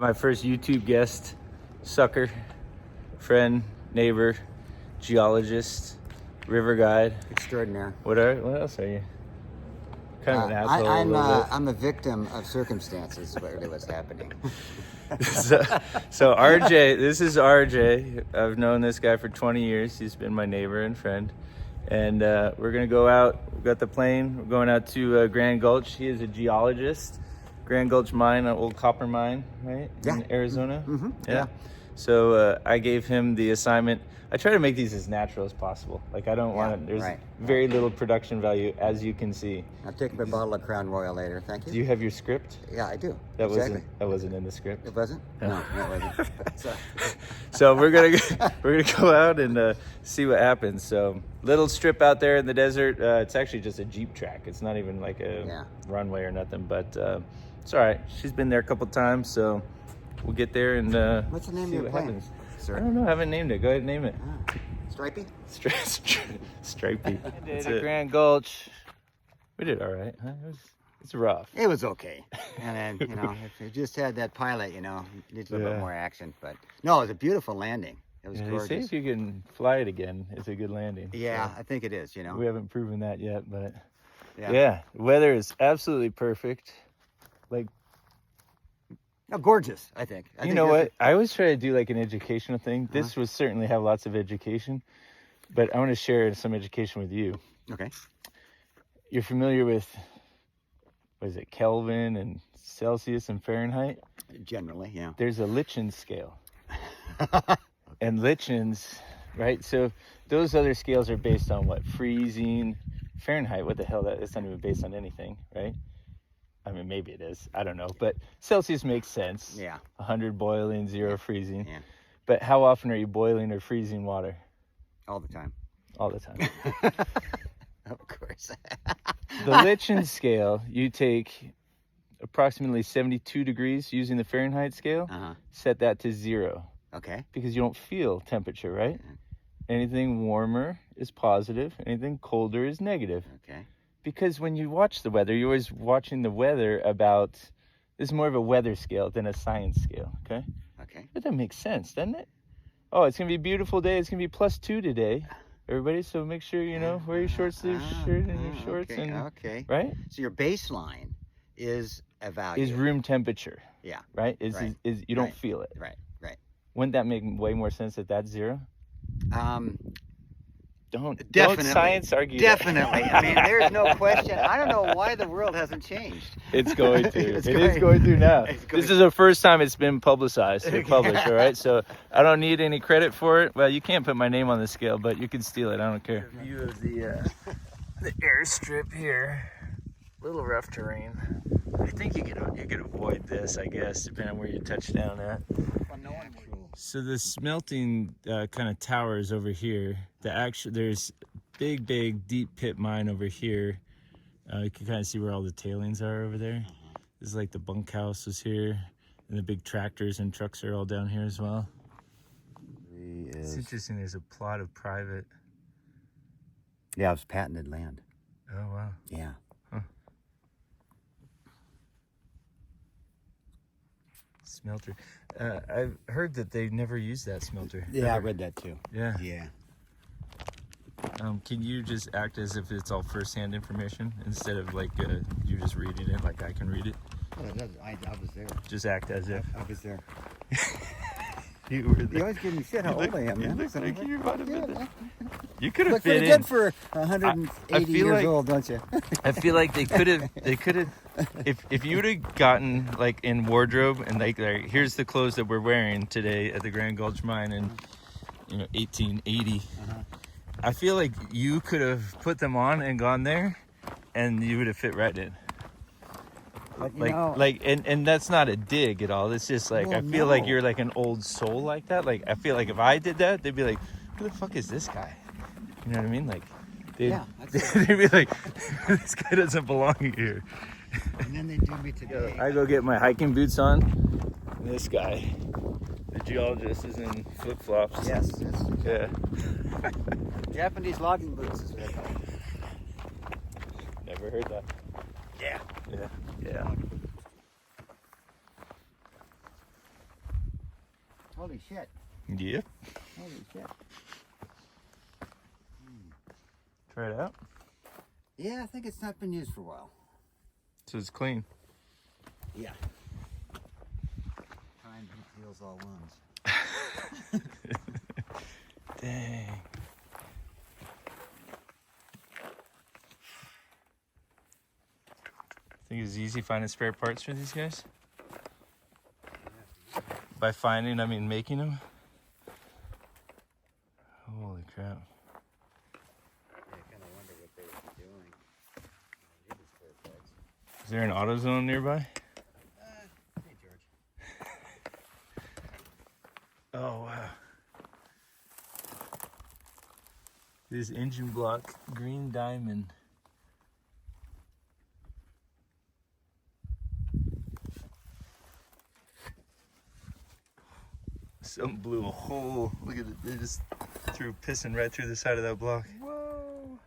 My first YouTube guest, sucker, friend, neighbor, geologist, river guide. Extraordinaire. What else are you? Kind of an asshole a little bit. I'm a victim of circumstances, really what's happening. So RJ, this is RJ. I've known this guy for 20 years. He's been my neighbor and friend. And we're going to go out. We've got the plane. We're going out to Grand Gulch. He is a geologist. Grand Gulch Mine, an old copper mine, right? Yeah. In Arizona? Mm-hmm. Yeah. So I gave him the assignment. I try to make these as natural as possible. Like, I don't want to, there's very little production value, as you can see. I'll take my bottle of Crown Royal later, thank you. Do you have your script? Yeah, I do. That exactly. wasn't in the script. It wasn't? No, it wasn't. So we're gonna go out and see what happens. So little strip out there in the desert. It's actually just a Jeep track. It's not even like a runway or nothing. But it's all right. She's been there a couple times, so we'll get there and what's the name see of your what plane, happens. sir? I don't know. I haven't named it. Go ahead and name it. Stripey? Stripey. It's a Grand Gulch. We did all right. Huh? It's rough. It was okay. And then, if you just had that pilot, you needs a little bit more action. But no, it was a beautiful landing. It was gorgeous. They say if you can fly it again, it's a good landing. Yeah, so I think it is, We haven't proven that yet, but yeah, weather is absolutely perfect. Like, gorgeous, I think. You know what? I always try to do like an educational thing. This will certainly have lots of education, but I want to share some education with you. Okay. You're familiar with, what is it, Kelvin and Celsius and Fahrenheit? Generally, yeah. There's a Lichen scale. And Lichens, right? So those other scales are based on what? Freezing. Fahrenheit, what the hell? It's not even based on anything, right? I mean, maybe it is. I don't know. But Celsius makes sense. Yeah. 100 boiling, 0 freezing. Yeah. But how often are you boiling or freezing water? All the time. All the time. Of course. The Lichen scale, you take approximately 72 degrees using the Fahrenheit scale, set that to 0. Okay. Because you don't feel temperature, right? Anything warmer is positive. Anything colder is negative. Okay. Because when you watch the weather, you're always watching the weather about, this is more of a weather scale than a science scale, okay? Okay. But that makes sense, doesn't it? Oh, it's going to be a beautiful day. It's going to be +2 today, everybody. So make sure, wear your short sleeve shirt and your shorts. Okay. Right? So your baseline is a value. Is room temperature. Yeah. Right? Is you don't feel it. Right. Wouldn't that make way more sense that that's 0? Don't science argue. Definitely. I mean, there's no question. I don't know why the world hasn't changed. It's going to. It is going to now. This is the first time it's been publicized or published, all right? So I don't need any credit for it. Well, you can't put my name on the scale, but you can steal it. I don't care. View of the airstrip here. Little rough terrain. I think you could avoid this, I guess, depending on where you touch down at. So the smelting kind of tower is over here. There's big deep pit mine over here. You can kind of see where all the tailings are over there. This is like the bunkhouse is here, and the big tractors and trucks are all down here as well. It's interesting. There's a plot of private. Yeah, it's patented land. Oh wow. Yeah. Smelter. I've heard that they never use that smelter. Yeah, I read that too. Yeah. Yeah. Can you just act as if it's all first-hand information instead of like you just reading it like I can read it? Well, I was there. Just act as if. I was there. You were there. You always give me shit how old I am. You Man. look like you're about to be there. You could have Look fit pretty in. good for 180 years old, don't you? I feel like they could have. If you would have gotten like in wardrobe and like here's the clothes that we're wearing today at the Grand Gulch Mine in 1880. I feel like you could have put them on and gone there, and you would have fit right in. But and that's not a dig at all. It's just like I feel like you're like an old soul like that. Like I feel like if I did that, they'd be like, "Who the fuck is this guy?" You know what I mean? Like, they'd be like, "This guy doesn't belong here." And then they do me today. I go get my hiking boots on. And this guy, the geologist, is in flip flops. Yes. Yeah. Japanese logging boots is what I call them. Never heard that. Yeah. Yeah. Holy shit. Yep. Holy shit. Try it out. Yeah, I think it's not been used for a while. So it's clean. Yeah. Time heals all wounds. Dang. Think it's easy finding spare parts for these guys? By finding, I mean making them? Holy crap. Yeah, I kind of wonder what they would be doing. Needed spare parts. Is there an AutoZone nearby? Hey, George. Oh, wow. This engine block, green diamond. Something blew a hole. Look at it. They just threw pissing right through the side of that block. Whoa.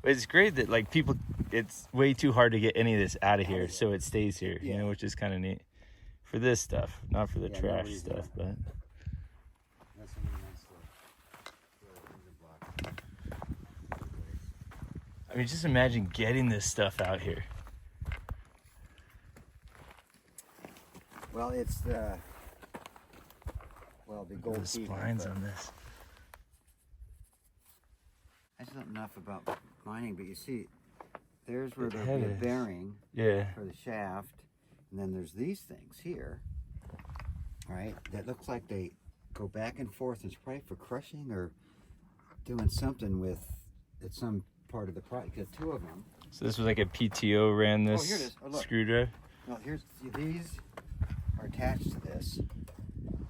But it's great that like people, it's way too hard to get any of this out of here, so it stays here, Yeah. you know, which is kind of neat. For this stuff, not for the Yeah, trash nobody's stuff, but. That's a really nice little block. I mean, just imagine getting this stuff out here. Well, it's the gold The teeth, splines but on this. I just don't know enough about mining, but you see, there's where The there'll be a head is- bearing Yeah. for the shaft, and then there's these things here, right? That looks like they go back and forth. It's probably for crushing or doing something with at some part of the product. Because two of them. So this was like a PTO ran this here it is. Oh, look. screwdriver. Well, see, these are attached to this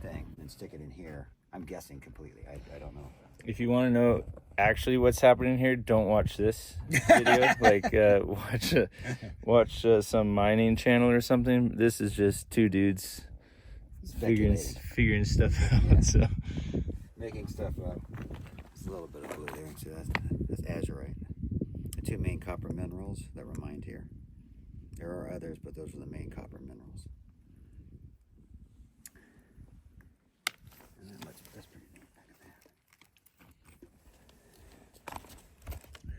thing and stick it in here. I'm guessing completely. I don't know. If you want to know actually what's happening here, don't watch this video. Like watch some mining channel or something. This is just two dudes figuring stuff out. Yeah. So Making stuff up. There's a little bit of blue there. See, that's azurite. The two main copper minerals that were mined here. There are others, but those are the main copper minerals. And that's pretty neat. Look at that.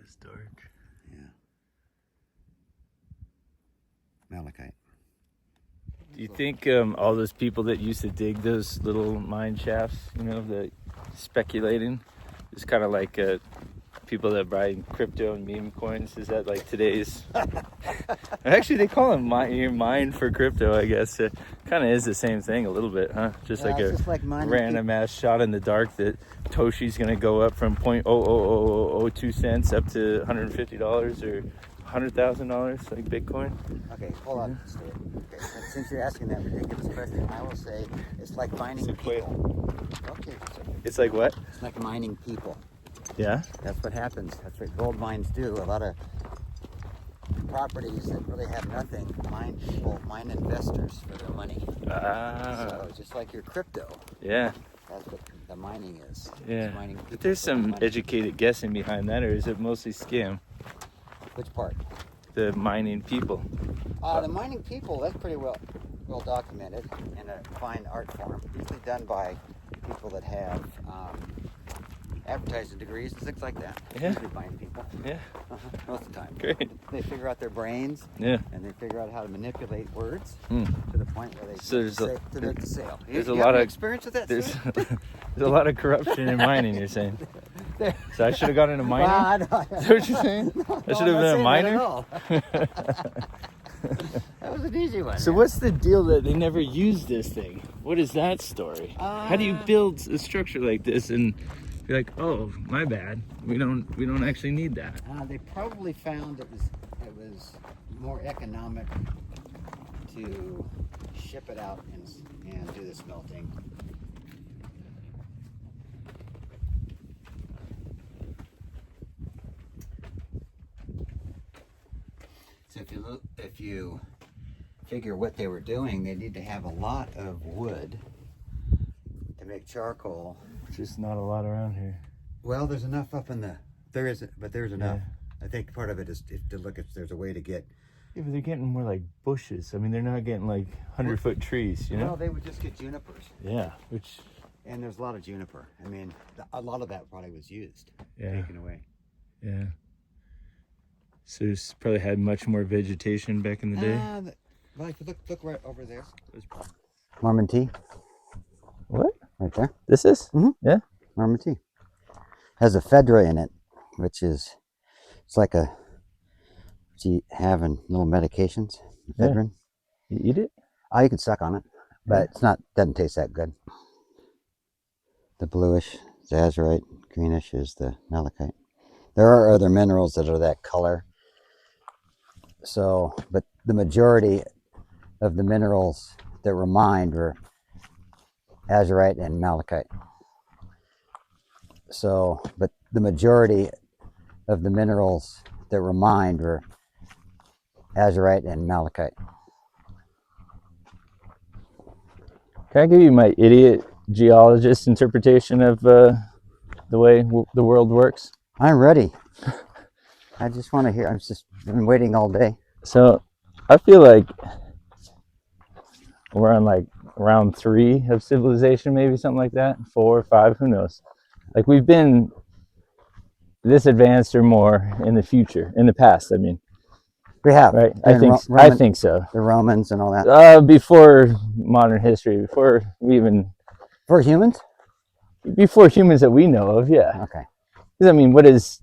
it's dark. Yeah. Malachite. Do you think all those people that used to dig those little mine shafts, you know, that speculating, is kind of like people that buy crypto and meme coins? Is that like today's? Actually, they call them mine for crypto, I guess. It kind of is the same thing a little bit, huh? Just Yeah, like it's a just like mining random ass shot in the dark that Toshi's gonna go up from 0.00002 cents up to $150 or $100,000 like Bitcoin. Okay, hold on, Stuart. Okay, since you're asking that ridiculous question, I will say it's like mining people. Okay, It's like what? it's like mining people. Yeah. That's what happens. That's what gold mines do. A lot of properties that really have nothing, people mine investors for their money. So just like your crypto, Yeah. that's what the mining is. Yeah. It's mining people But there's for their some money. educated guessing behind that, or is it mostly scam? Which part? The mining people. The mining people, that's pretty well documented in a fine art form. Usually done by people that have advertising degrees and things like that. Yeah. Usually mining people. Yeah. Most of the time. Great. They figure out their brains. Yeah. And they figure out how to manipulate words Hmm. to the point where they So there's a- to make the sale. there's You a have lot any of- experience with that. There's Sir? there's a lot of corruption in mining. You're saying. There. So I should have gone into mining. Well, I know. Is that what you're saying? I should have been a miner. That was an easy one. So what's the deal that they never used this thing? What is that story? How do you build a structure like this and be like, oh, my bad, we don't actually need that? They probably found it was more economic to ship it out and do the smelting. So if you figure what they were doing, they need to have a lot of wood to make charcoal. Just not a lot around here. Well, there's enough up in there's enough. I think part of it is to look if there's a way to get Yeah, but they're getting more like bushes. I mean, they're not getting like 100-foot trees, you know? Well, they would just get junipers. Yeah, which... And there's a lot of juniper. I mean, a lot of that probably was used, Yeah. taken away. Yeah. So it's probably had much more vegetation back in the day. Well, look right over there. Mormon tea. What? Right there. This is? Mm-hmm. Yeah. Mormon tea. Has ephedra in it, which is, it's like a, what you have in little medications. Ephedrine. Yeah. You eat it? Oh, you can suck on it, but it's not, doesn't taste that good. The bluish is azurite, greenish is the malachite. There are other minerals that are that color. So, but the majority of the minerals that were mined were azurite and malachite. So, but the majority of the minerals that were mined were azurite and malachite. Can I give you my idiot geologist interpretation of the way the world works? I'm ready. I just want to hear. I've been waiting all day. So I feel like we're on like round 3 of civilization, maybe something like that. 4 or 5, who knows? Like we've been this advanced or more in the future, in the past. I mean, we have, right? I think so. The Romans and all that. Before modern history, before humans that we know of, yeah. Okay. Because I mean, what is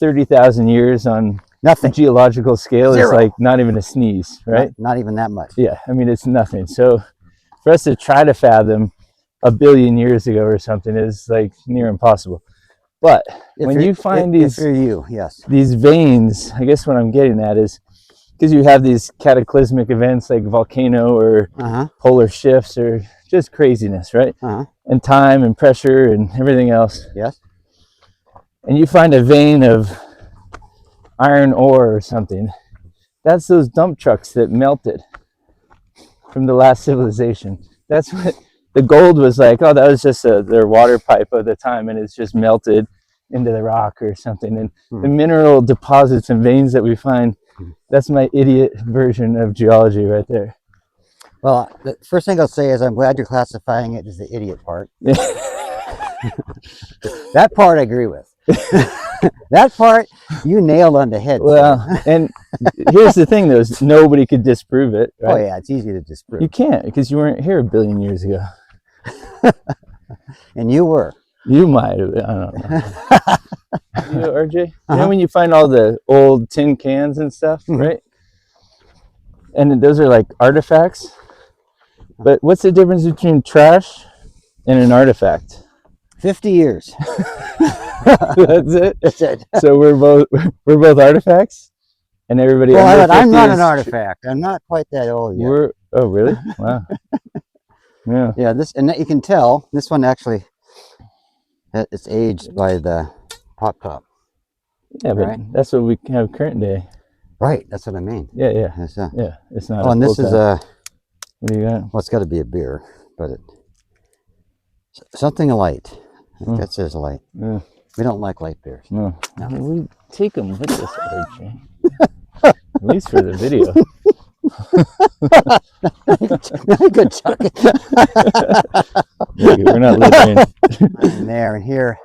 30,000 years on nothing geological scale? Is like not even a sneeze, right? Not even that much. Yeah, I mean, it's nothing. So for us to try to fathom 1 billion years ago or something is like near impossible. But when you find these veins, I guess what I'm getting at is because you have these cataclysmic events like volcano or polar shifts or just craziness, right? And time and pressure and everything else. Yes. And you find a vein of iron ore or something. That's those dump trucks that melted from the last civilization. That's what the gold was like. Oh, that was just their water pipe of the time, and it's just melted into the rock or something. And the mineral deposits and veins that we find, that's my idiot version of geology right there. Well, the first thing I'll say is I'm glad you're classifying it as the idiot part. That part I agree with. That part you nailed on the head. Well, and here's the thing though, is nobody could disprove it, right? Oh yeah, it's easy to disprove. You can't, because you weren't here 1 billion years ago. And you were. You might have, I don't know. You know, RJ? You know when you find all the old tin cans and stuff, right? And those are like artifacts. But what's the difference between trash and an artifact? 50 years. That's it? That's it. So we're both artifacts? And everybody I'm not an artifact. I'm not quite that old yet. Oh, really? Wow. Yeah. Yeah, and you can tell, this one actually, it's aged by the pop top. Yeah, but that's what we have current day. Right, that's what I mean. Yeah. Yeah, it's not. Oh, and this is what do you got? Well, it's got to be a beer, but something light. That says light. Yeah. We don't like light beers. No. We take them with us, RJ. At least for the video. Good chuck. We're not living in there. And here,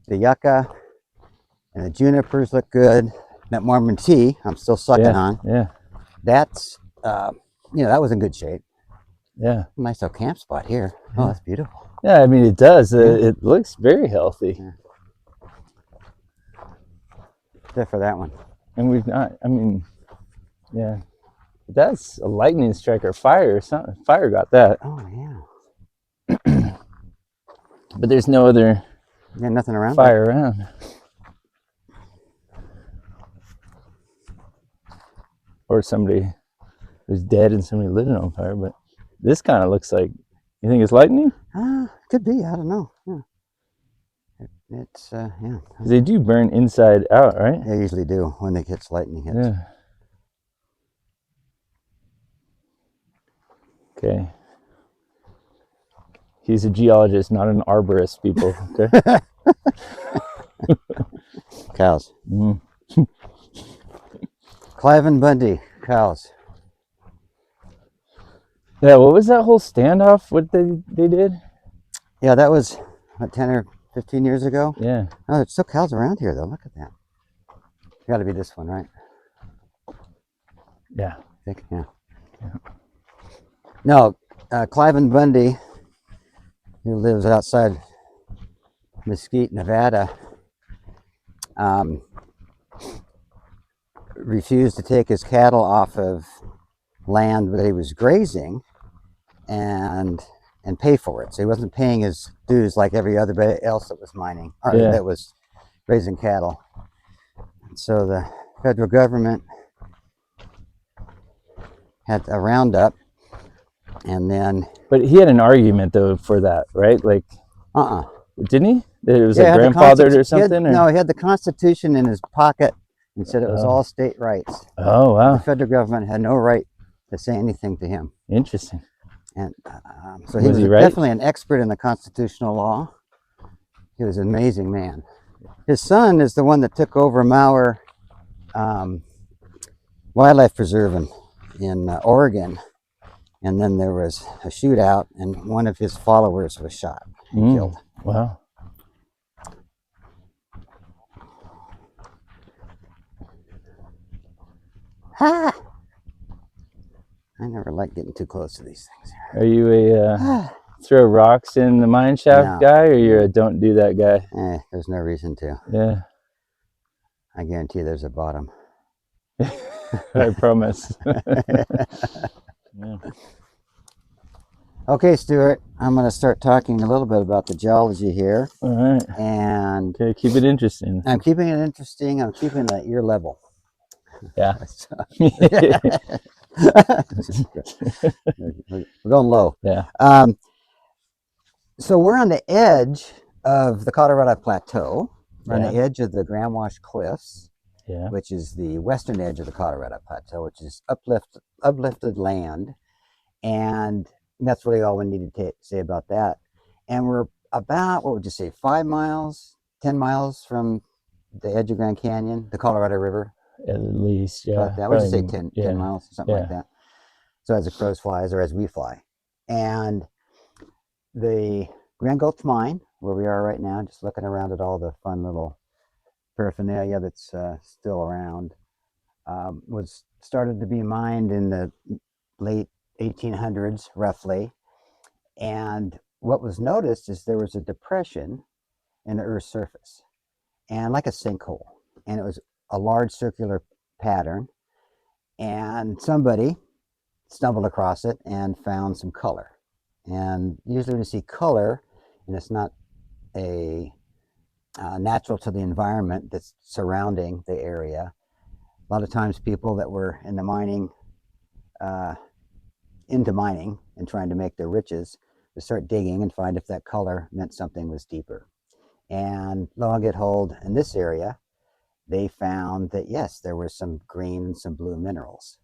the yucca and the junipers look good. That Mormon tea, I'm still sucking on. Yeah. That's, that was in good shape. Yeah. Nice little camp spot here. Yeah. Oh, that's beautiful. Yeah, I mean, it does. It looks very healthy. Yeah. Except for that one. And we've not, I mean, yeah. That's a lightning strike or fire or something. Fire got that. Oh, yeah. But there's no other nothing around fire around. Or somebody who's dead and somebody living on fire. But this kind of looks like, you think it's lightning? Could be. I don't know. Yeah. It's, yeah. They do burn inside out, right? They usually do when it gets lightning hits. Yeah. Okay. He's a geologist, not an arborist, people. Okay. Cows. Clive and Bundy cows. Yeah, what was that whole standoff? What they did? Yeah, that was what, 10 or 15 years ago. Yeah. Oh, there's still cows around here though. Look at that. Got to be this one, right? Yeah. I think, yeah. No, Clive and Bundy, who lives outside Mesquite, Nevada, refused to take his cattle off of land that he was grazing and pay for it. So he wasn't paying his dues like every other else that was mining or Yeah. that was raising cattle. And so the federal government had a roundup, and then. But he had an argument though for that, right? Like, didn't he? It was like grandfathered or something? No, he had the Constitution in his pocket and said it was all state rights. Oh, wow. The federal government had no right to say anything to him. Interesting. And so he was right? definitely an expert in the constitutional law. He was an amazing man. His son is the one that took over Mauer Wildlife Preserve in Oregon. And then there was a shootout, and one of his followers was shot and killed. Wow. Ha! I never like getting too close to these things. Are you a throw rocks in the mine shaft guy, or you're a don't do that guy? There's no reason to. Yeah. I guarantee there's a bottom. I promise. Yeah. Okay, Stuart, I'm going to start talking a little bit about the geology here. All right. And okay, keep it interesting. I'm keeping it interesting. I'm keeping it at your level. Yeah. We're going low. Yeah. So we're on the edge of the Colorado Plateau. We're on the edge of the Grand Wash Cliffs, which is the western edge of the Colorado Plateau, which is uplifted land. And that's really all we need to say about that. And we're about, what would you say, 5 miles, 10 miles from the edge of Grand Canyon, the Colorado River? At least, yeah. What would you say, 10 miles, something like that? So as the crows flies, or as we fly. And the Grand Gulch Mine, where we are right now, just looking around at all the fun little paraphernalia that's still around, was started to be mined in the late 1800s, roughly. And what was noticed is there was a depression in the Earth's surface, and like a sinkhole, and it was a large circular pattern, and somebody stumbled across it and found some color. And usually when you see color, and it's not a natural to the environment that's surrounding the area, a lot of times people that were in the mining, into mining and trying to make their riches, would start digging and find if that color meant something was deeper. And lo and behold, in this area, they found that yes, there were some green and some blue minerals.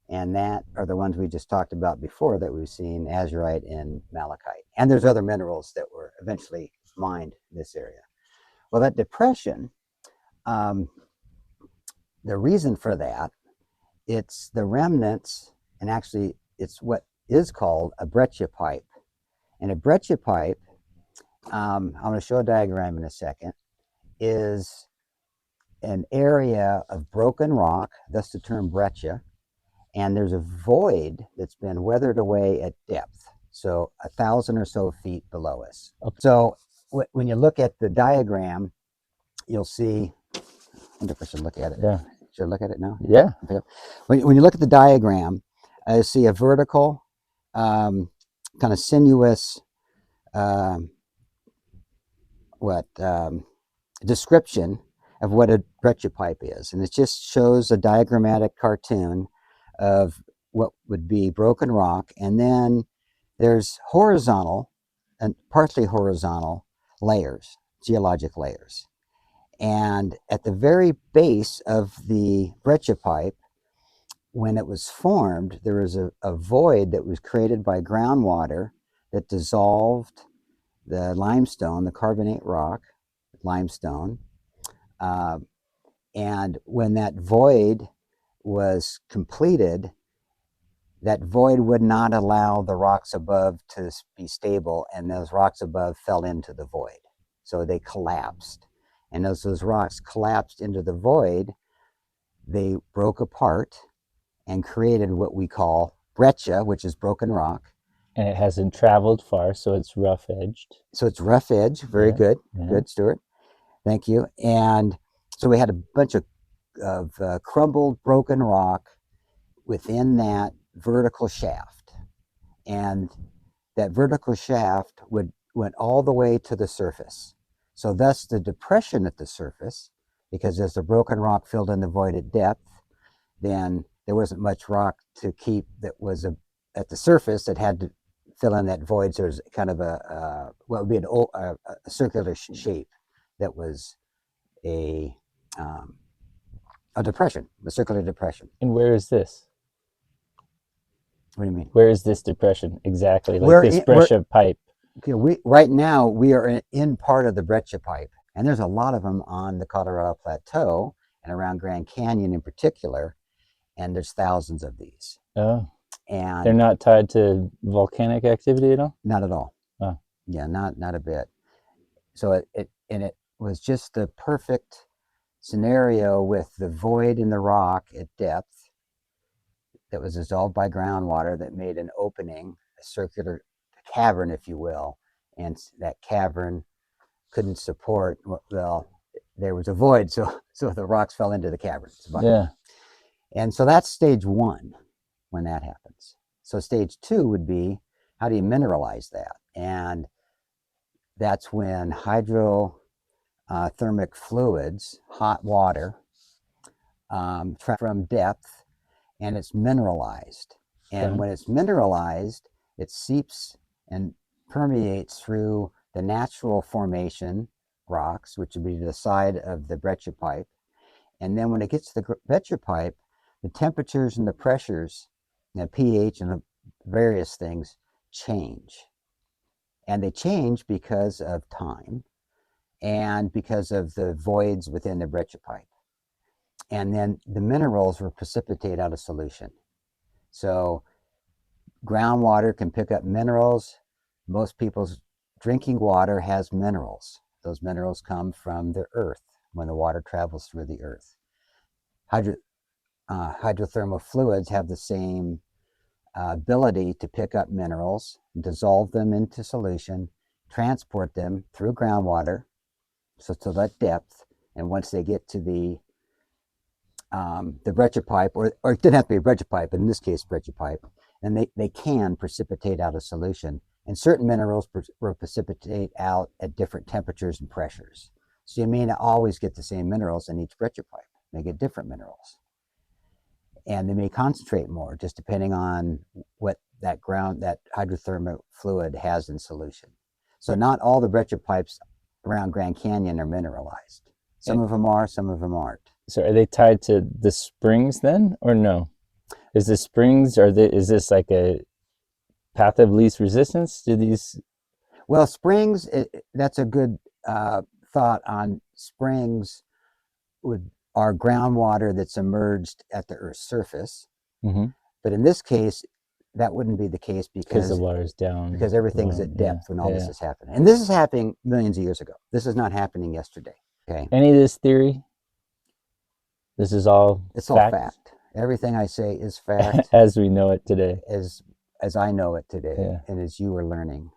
And that are the ones we just talked about before that we've seen, azurite and malachite. And there's other minerals that were eventually mined in this area. Well, that depression, the reason for that, it's the remnants, and actually it's what is called a breccia pipe. And a breccia pipe, I'm going to show a diagram in a second, is an area of broken rock, thus the term breccia, and there's a void that's been weathered away at depth, so 1,000 or so feet below us. So when you look at the diagram, you'll see, I wonder if I should look at it. Yeah. Should I look at it now? Yeah. When you look at the diagram, I see a vertical, kind of sinuous, description of what a breccia pipe is. And it just shows a diagrammatic cartoon of what would be broken rock. And then there's horizontal and partly horizontal layers, geologic layers. And at the very base of the breccia pipe, when it was formed, there was a void that was created by groundwater that dissolved the limestone, the carbonate rock, limestone. And when that void was completed, that void would not allow the rocks above to be stable, and those rocks above fell into the void. So they collapsed. And as those rocks collapsed into the void, they broke apart and created what we call breccia, which is broken rock. And it hasn't traveled far, so it's rough edged. So it's rough edge. Very good. Yeah. Good, Stuart. Thank you. And so we had a bunch of crumbled, broken rock within that vertical shaft. And that vertical shaft went all the way to the surface. So thus the depression at the surface, because as the broken rock filled in the void at depth, then there wasn't much rock to keep that was at the surface that had to fill in that void. So there's kind of what would be a circular shape that was a depression, a circular depression. And where is this? What do you mean? Where is this depression exactly? Like this breccia pipe? Okay, right now we are in part of the breccia pipe, and there's a lot of them on the Colorado Plateau and around Grand Canyon in particular, and there's thousands of these. Oh, and they're not tied to volcanic activity at all? Not at all. Oh. Yeah, not a bit. So it was just the perfect scenario with the void in the rock at depth that was dissolved by groundwater that made an opening, a circular cavern, if you will, and that cavern couldn't support, well, there was a void, so the rocks fell into the cavern. Yeah. And so that's stage one when that happens. So stage two would be, how do you mineralize that? And that's when hydrothermic fluids, hot water, from depth, and it's mineralized. And when it's mineralized, it seeps and permeates through the natural formation rocks, which would be to the side of the breccia pipe. And then when it gets to the breccia pipe, the temperatures and the pressures, the pH and the various things change. And they change because of time and because of the voids within the breccia pipe. And then the minerals will precipitate out of solution. So groundwater can pick up minerals. Most people's drinking water has minerals. Those minerals come from the earth when the water travels through the earth. Hydrothermal fluids have the same ability to pick up minerals, dissolve them into solution, transport them through groundwater, so to that depth, and once they get to the breccia pipe, or it didn't have to be a breccia pipe, but in this case, breccia pipe, and they can precipitate out a solution. And certain minerals will precipitate out at different temperatures and pressures. So you may not always get the same minerals in each breccia pipe. They get different minerals. And they may concentrate more, just depending on what that hydrothermal fluid has in solution. So not all the breccia pipes around Grand Canyon are mineralized. Some of them are, some of them aren't. So are they tied to the springs then, or no? Is the springs, is this like a path of least resistance to these? Well, springs, that's a good thought on springs. Are groundwater that's emerged at the Earth's surface. Mm-hmm. But in this case, that wouldn't be the case because the water's down. Because everything's at depth when all this is happening. And this is happening millions of years ago. This is not happening yesterday. Okay. Any of this theory? This is all It's all fact. Everything I say is fact. As we know it today. As I know it today. And as you are learning.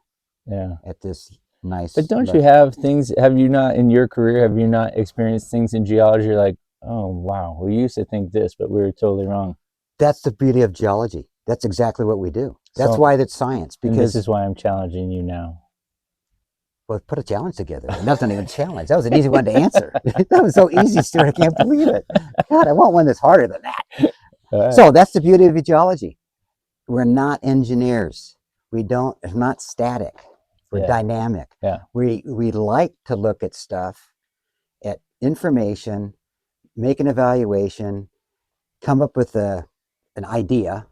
Yeah. At this nice. But don't you have things, have you not in your career, have you not experienced things in geology like, oh wow, we used to think this, but we were totally wrong? That's the beauty of geology. That's exactly what we do. That's why it's science. Because this is why I'm challenging you now. Well, put a challenge together. And that's not even a challenge. That was an easy one to answer. That was so easy, Stuart. I can't believe it. God, I want one that's harder than that. Right. So that's the beauty of geology. We're not engineers. It's not static. We're dynamic. Yeah. We like to look at stuff, at information, make an evaluation, come up with an idea,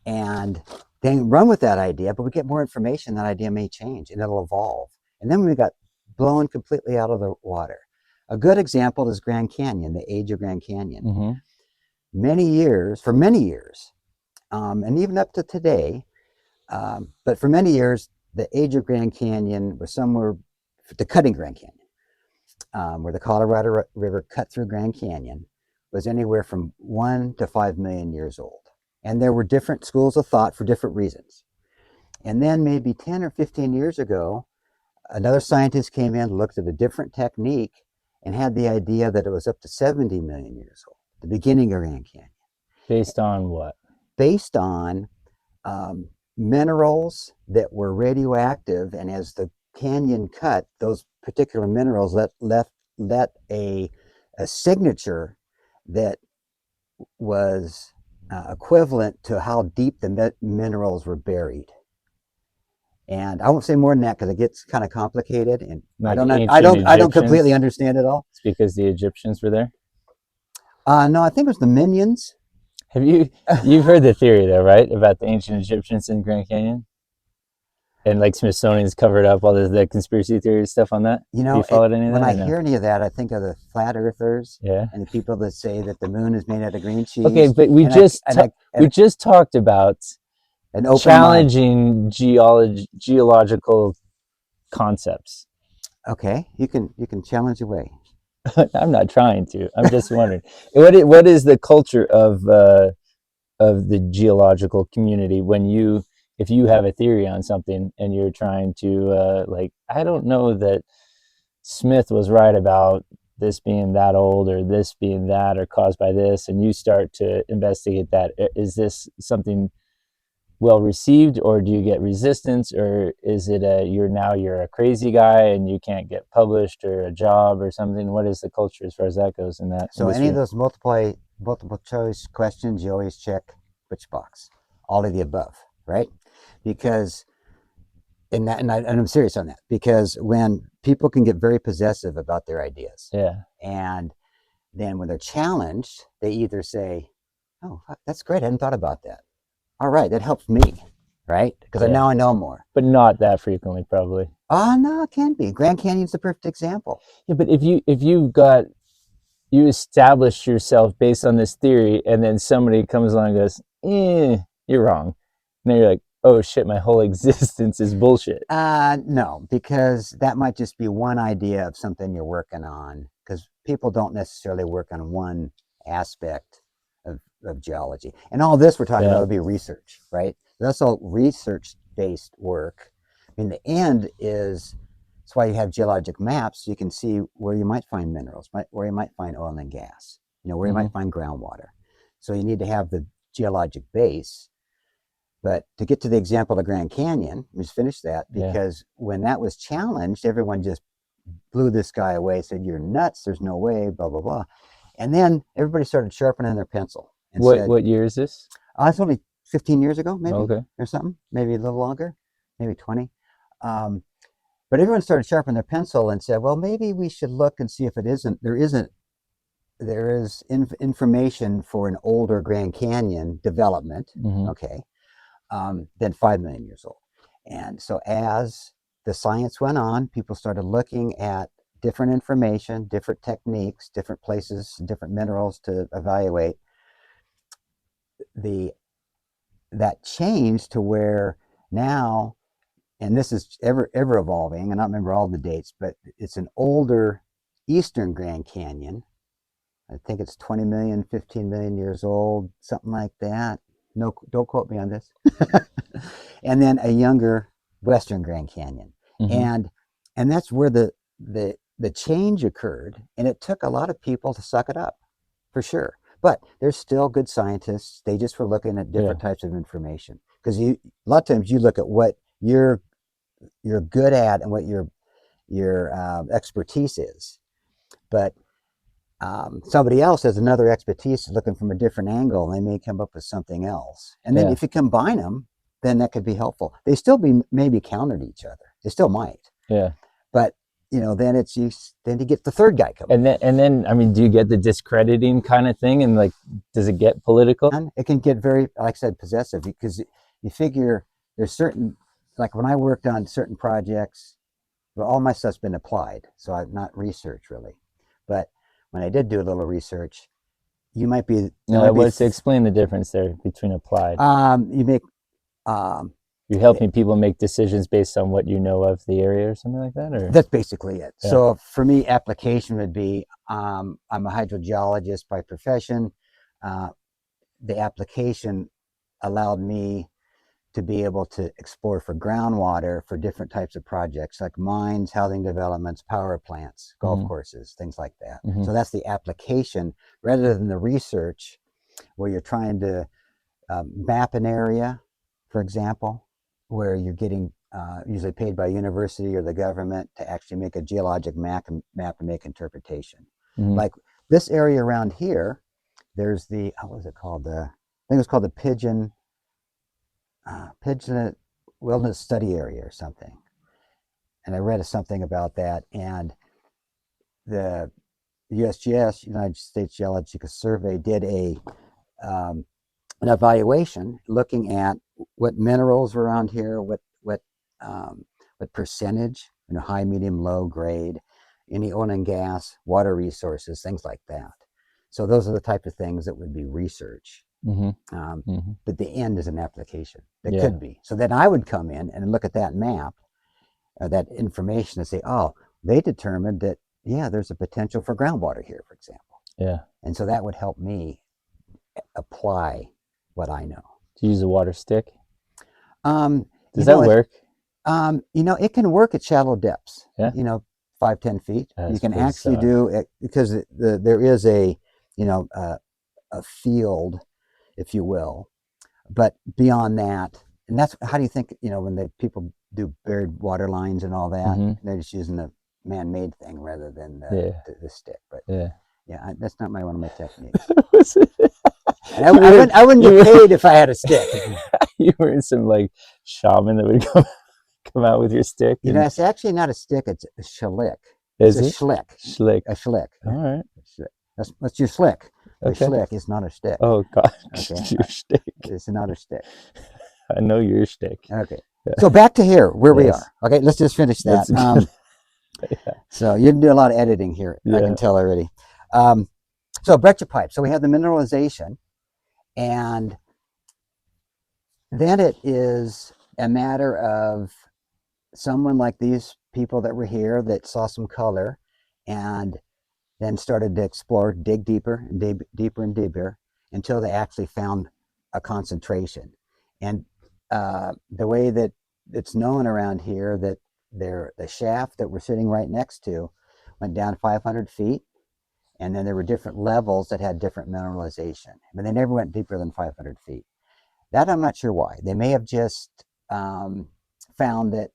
and then run with that idea. But we get more information, that idea may change and it'll evolve. And then we got blown completely out of the water. A good example is Grand Canyon, the age of Grand Canyon. Mm-hmm. for many years, and even up to today, but for many years, the age of Grand Canyon was somewhere, the cutting Grand Canyon, where the Colorado River cut through Grand Canyon, was anywhere from 1 to 5 million years old. And there were different schools of thought for different reasons. And then maybe 10 or 15 years ago, another scientist came in, looked at a different technique, and had the idea that it was up to 70 million years old, the beginning of Grand Canyon. Based on what? Based on minerals that were radioactive, and as the canyon cut, those particular minerals let a signature that was equivalent to how deep the minerals were buried. And I won't say more than that because it gets kind of complicated, and Like I don't completely Egyptians? understand it all. It's because the Egyptians were there. No, I think it was the Minions. You've heard the theory though, right? About the ancient Egyptians in Grand Canyon? And like Smithsonian's covered up all the conspiracy theory stuff on that. You Have know, you followed any of when that? I Or no? hear any of that, I think of the flat earthers Yeah. and the people that say that the moon is made out of green cheese. Okay, but we just talked about an open challenging geological concepts. Okay, you can challenge away. I'm not trying to. I'm just wondering what is the culture of the geological community when if you have a theory on something and you're trying to like, I don't know that Smith was right about this being that old or this being that or caused by this, and you start to investigate that. Is this something well received, or do you get resistance, or is it you're a crazy guy and you can't get published or a job or something? What is the culture as far as that goes in that So industry? any of those multiple choice questions, you always check which box. All of the above, right? Because and I'm serious on that, because when people can get very possessive about their ideas, Yeah. and then when they're challenged, they either say, "Oh, that's great, I hadn't thought about that. All right, that helps me," right? Because now I know more. But not that frequently, probably. No, it can be. Grand Canyon's the perfect example. Yeah, but if you establish yourself based on this theory, and then somebody comes along and goes, you're wrong. And then you're like, oh shit, my whole existence is bullshit. No, because that might just be one idea of something you're working on, because people don't necessarily work on one aspect of geology. And all this we're talking about would be research, right? That's all research-based work. I mean, the end is, that's why you have geologic maps, so you can see where you might find minerals, where you might find oil and gas, where you might find groundwater. So you need to have the geologic base. But to get to the example of Grand Canyon, we just finished that, because when that was challenged, everyone just blew this guy away, said, "You're nuts, there's no way, blah, blah, blah." And then everybody started sharpening their pencil. And what year is this? It's only 15 years ago, maybe, or something, maybe a little longer, maybe 20. But everyone started sharpening their pencil and said, well, maybe we should look and see if there is information for an older Grand Canyon development, than 5 million years old. And so as the science went on, people started looking at different information, different techniques, different places, different minerals to evaluate. That changed to where now, and this is ever evolving, and I don't remember all the dates, but it's an older eastern Grand Canyon. I think it's 20 million, 15 million years old, something like that. No, don't quote me on this. And then a younger western Grand Canyon. And that's where the change occurred, and it took a lot of people to suck it up, for sure. But there's still good scientists. They just were looking at different types of information, because a lot of times you look at what you're good at and what your expertise is, but somebody else has another expertise looking from a different angle, and they may come up with something else. And then if you combine them, then that could be helpful. They still maybe counter to each other. They still might. Yeah. But then then you get the third guy coming. And then I mean, do you get the discrediting kind of thing, and like, does it get political? And it can get very, like I said, possessive, because you figure there's certain, like when I worked on certain projects, well, all my stuff's been applied, so I've not researched really. But when I did do a little research, you might be. No, what's explain the difference there between applied? You make. You're helping people make decisions based on what you know of the area or something like that, or That's basically it. Yeah. So for me, application would be I'm a hydrogeologist by profession. The application allowed me to be able to explore for groundwater for different types of projects like mines, housing developments, power plants, golf courses, things like that. So that's the application rather than the research where you're trying to map an area, for example, where you're getting usually paid by university or the government to actually make a geologic map and make interpretation. Like this area around here, there's the, what was it called? I think it was called the Pigeon Wilderness Study Area or something. And I read something about that. And the USGS, United States Geological Survey, did an evaluation looking at what minerals were around here, what percentage, high, medium, low grade, any oil and gas, water resources, things like that. So those are the type of things that would be research. But the end is an application that could be. So then I would come in and look at that map, that information, and say, oh, they determined that, yeah, there's a potential for groundwater here, for example. Yeah. And so that would help me apply what I know. Do you use a water stick? Does that work? It can work at shallow depths. Yeah. 5-10 feet. That's you can actually do it because there is a field, if you will, but beyond that, and that's how do you think when the people do buried water lines and all that, they're just using a man-made thing rather than the stick. But that's not one of my techniques. I wouldn't get paid if I had a stick. You were in some like shaman that would come out with your stick. It's actually not a stick; it's a shlick. Is it's it? a schlick. Schlick. A schlick. All right. That's your schlick. Okay. A schlick is not a stick. Oh God. Okay. Your stick. It's not a stick. I know your stick. Okay. Yeah. So back to here, where we are. Okay, let's just finish that. So you do a lot of editing here. I can tell already. So breccia pipe. So we have the mineralization, and then it is a matter of someone like these people that were here that saw some color and then started to explore, dig deeper and deeper and deeper until they actually found a concentration. And the way that it's known around here that the shaft that we're sitting right next to went down 500 feet, and then there were different levels that had different mineralization, but they never went deeper than 500 feet. That I'm not sure why. They may have just found that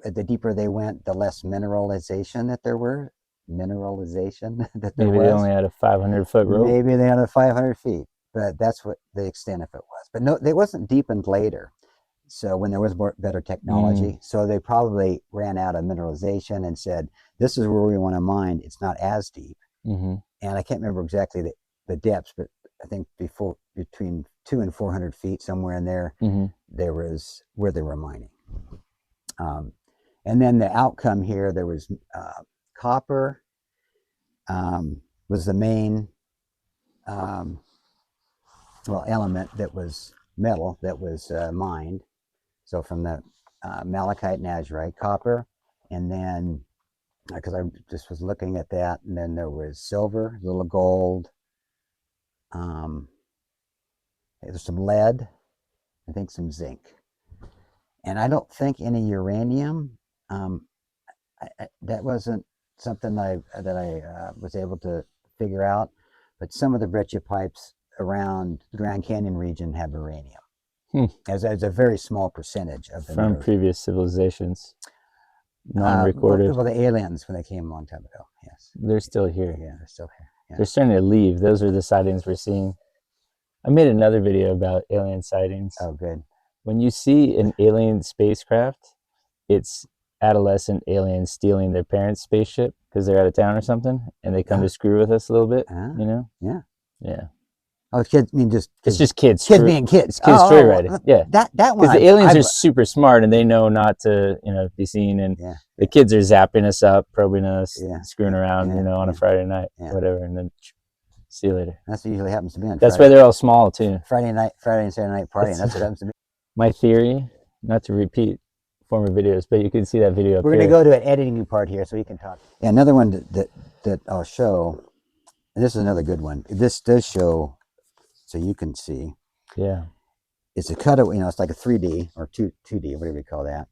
the deeper they went, the less mineralization that there was. Maybe they only had a 500-foot rope. Maybe they had a 500 feet, but that's what the extent of it was. But no, it wasn't deepened later. So when there was better technology, so they probably ran out of mineralization and said, this is where we want to mine. It's not as deep. And I can't remember exactly the depths, but I think between 200 and 400 feet, somewhere in there, there was where they were mining. And then the outcome here, there was copper was the main element that was metal that was mined. So from the malachite and azurite, copper, and then because I just was looking at that, and then there was silver, a little gold, there's some lead, I think some zinc, and I don't think any uranium. That wasn't something that I was able to figure out, but some of the breccia pipes around the Grand Canyon region have uranium. As a very small percentage of the from previous civilizations, non-recorded. Well, the aliens when they came a long time ago. Yes, they're still here. Yeah, they're still here. Yeah. They're starting to leave. Those are the sightings we're seeing. I made another video about alien sightings. Oh, good. When you see an alien spacecraft, it's adolescent aliens stealing their parents' spaceship because they're out of town or something, and they come to screw with us a little bit. Yeah. Oh, kids! I mean, it's just kids. Kids being kids. It's kids joyriding. Yeah. That one. Because the aliens are super smart and they know not to be seen, and the kids are zapping us up, probing us, screwing around, on a Friday night, whatever, and then See you later. That's what usually happens to me on That's Friday. why they're all small too. Friday and Saturday night partying. That's what happens to me. My theory, not to repeat former videos, but you can see that video up We're here. going to go to an editing part here so we can talk. Yeah, another one that I'll show, and this is another good one. This does show, so you can see. Yeah. It's a cutaway, it's like a 3D or 2D, whatever you call that.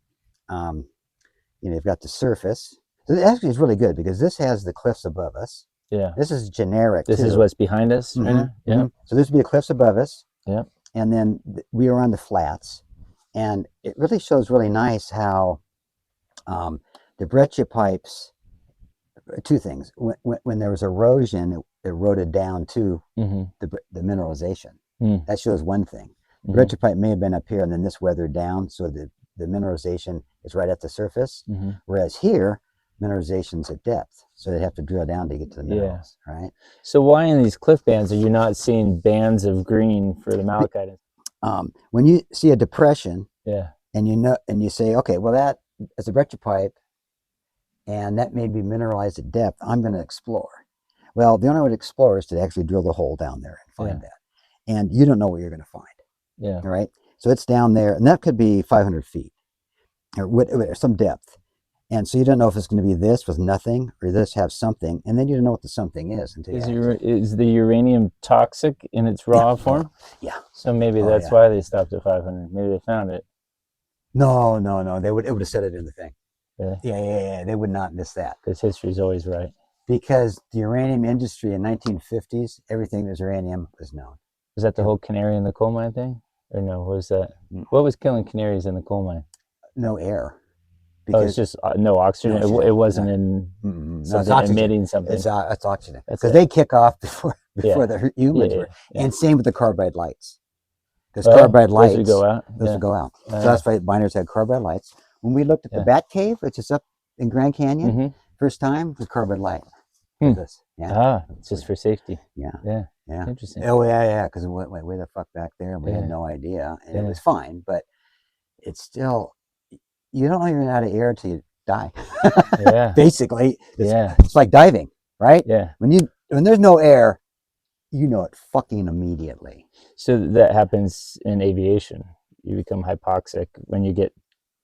You've got the surface. So actually, it's really good because this has the cliffs above us. Yeah. This is generic. This is what's behind us right now. Yeah. So this would be the cliffs above us. Yeah. And then we are on the flats, and it really shows really nice how the breccia pipes. Two things. When there was erosion, it eroded down to the mineralization. That shows one thing. The breccia pipe may have been up here, and then this weathered down, so the mineralization is right at the surface. Whereas here, mineralization's at depth, so they have to drill down to get to the minerals, right? So why in these cliff bands are you not seeing bands of green for the malachite? When you see a depression, yeah, and you say, okay, well that is a breccia pipe, and that may be mineralized at depth. I'm going to explore. Well, the only way to explore is to actually drill the hole down there and find that, and you don't know what you're going to find. Yeah. All right. So it's down there, and that could be 500 feet or some depth. And so you don't know if it's going to be this with nothing or this have something, and then you don't know what the something is until is the uranium toxic in its raw form? Yeah. So maybe that's why they stopped at 500. Maybe they found it. No. It would have said it in the thing. Really? Yeah. They would not miss that. Because history's always right. Because the uranium industry in 1950s, everything that was uranium was known. Was that the whole canary in the coal mine thing? Or no, what was that? What was killing canaries in the coal mine? No air. Because it's just no oxygen. It wasn't emitting something. It's oxygen. Because they kick off before the humans were. Yeah. And same with the carbide lights. Because carbide lights would go out. Those would go out. So that's why miners had carbide lights. When we looked at the Bat Cave, which is up in Grand Canyon, first time, the carbide light. Just for safety. Yeah. Interesting. Oh, yeah. Because it went way the fuck back there, and we had no idea. And it was fine, but it's still, you don't even out of air until you die. Basically, it's like diving, right? Yeah. When there's no air, you know it fucking immediately. So that happens in aviation. You become hypoxic when you get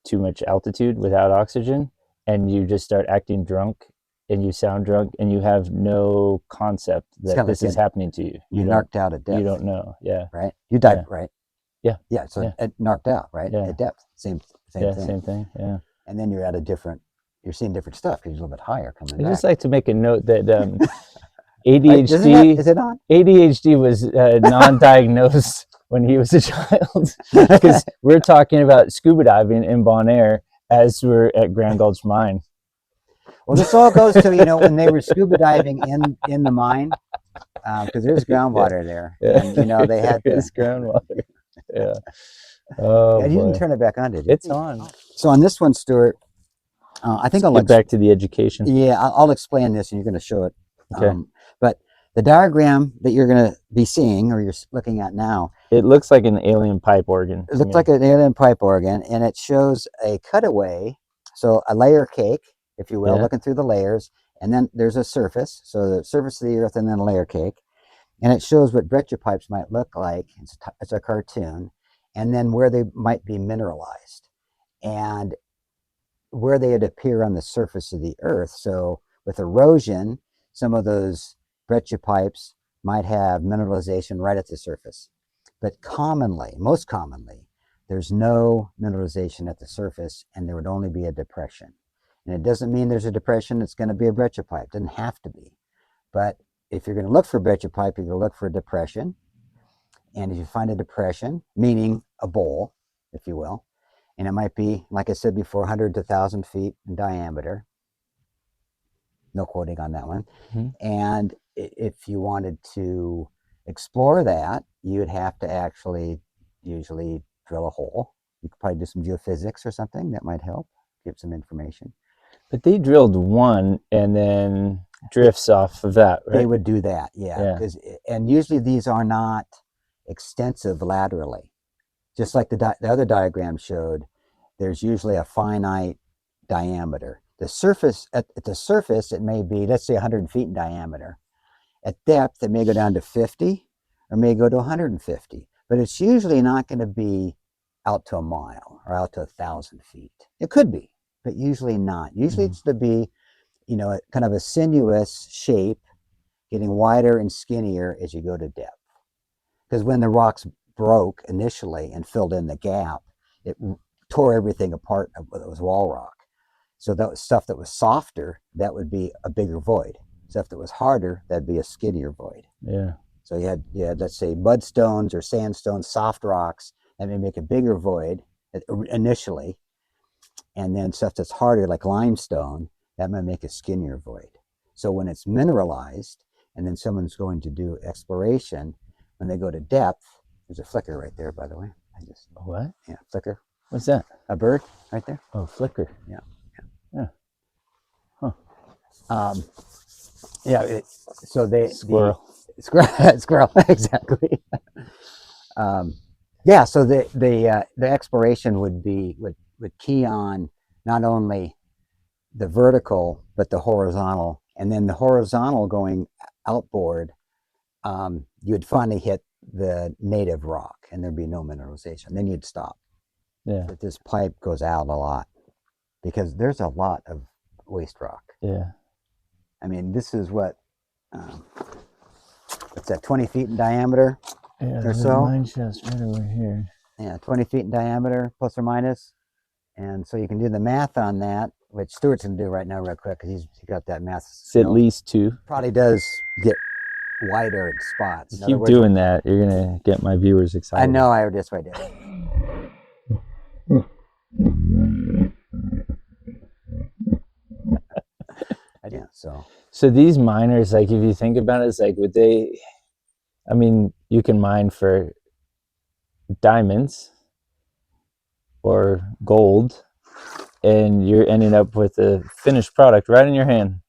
too much altitude without oxygen, and you just start acting drunk, and you sound drunk, and you have no concept that this is happening to you. You knocked out at depth. You don't know. Yeah. Right. You died. Right. Yeah. Yeah. So it knocked out. Right. Yeah. At depth. Same thing. Same thing. Yeah. And then you're seeing different stuff because you're a little bit higher coming back. I just like to make a note that ADHD. Is it on? ADHD was non-diagnosed when he was a child, because we're talking about scuba diving in Bonaire as we're at Grand Gulch Mine. Well, this all goes to when they were scuba diving in the mine, because there's groundwater there. And, they had this groundwater. Yeah. Oh, you didn't turn it back on, did you? It's on. So on this one, Stuart, I think I'll get back to the education. Yeah, I'll explain this, and you're going to show it. Okay. But the diagram that you're going to be seeing, or you're looking at now, it looks like an alien pipe organ. It looks like an alien pipe organ, and it shows a cutaway, so a layer cake, if you will, looking through the layers, and then there's a surface, so the surface of the earth, and then a layer cake, and it shows what breccia pipes might look like. It's a cartoon, and then where they might be mineralized, and where they would appear on the surface of the earth. So with erosion, some of those breccia pipes might have mineralization right at the surface. But most commonly, there's no mineralization at the surface, and there would only be a depression. And it doesn't mean there's a depression, it's going to be a breccia pipe. It doesn't have to be. But if you're going to look for a breccia pipe, you're going to look for a depression. And if you find a depression, meaning a bowl, if you will, and it might be, like I said before, 100 to 1,000 feet in diameter. No quoting on that one. And if you wanted to explore that, you'd have to actually usually drill a hole. You could probably do some geophysics or something that might help, give some information. But they drilled one and then drifts off of that, right? They would do that, yeah. And usually these are not extensive laterally. Just like the other diagram showed, there's usually a finite diameter. The surface, at the surface, it may be, let's say 100 feet in diameter. At depth, it may go down to 50 or may go to 150, but it's usually not going to be out to a mile or out to 1,000 feet. It could be, but usually not. Usually it's to be, kind of a sinuous shape, getting wider and skinnier as you go to depth. Because when the rocks broke initially and filled in the gap, it tore everything apart that was wall rock. So that was stuff that was softer, that would be a bigger void. Stuff that was harder, that'd be a skinnier void. Yeah. So you had, let's say, mudstones or sandstones, soft rocks, that may make a bigger void initially. And then stuff that's harder, like limestone, that might make a skinnier void. So when it's mineralized, and then someone's going to do exploration, when they go to depth, there's a flicker right there, by the way. What? Yeah, flicker. What's that? A bird right there. Oh, flicker. Yeah. Huh. So they Squirrel. Squirrel, exactly. So the exploration would key on not only the vertical but the horizontal, and then the horizontal going outboard, you'd finally hit the native rock and there'd be no mineralization. Then you'd stop. Yeah. But this pipe goes out a lot because there's a lot of waste rock. Yeah. I mean, this is what's that, 20 feet in diameter? Yeah, or so. Mine shaft's right over here. Yeah, 20 feet in diameter, plus or minus. And so you can do the math on that, which Stuart's going to do right now real quick because he got that math. It's at least 2. Probably does get wider spots. Keep doing that. You're going to get my viewers excited. I know, that's what I did. Yeah, so these miners, like, if you think about it, it's like, you can mine for diamonds or gold, and you're ending up with a finished product right in your hand.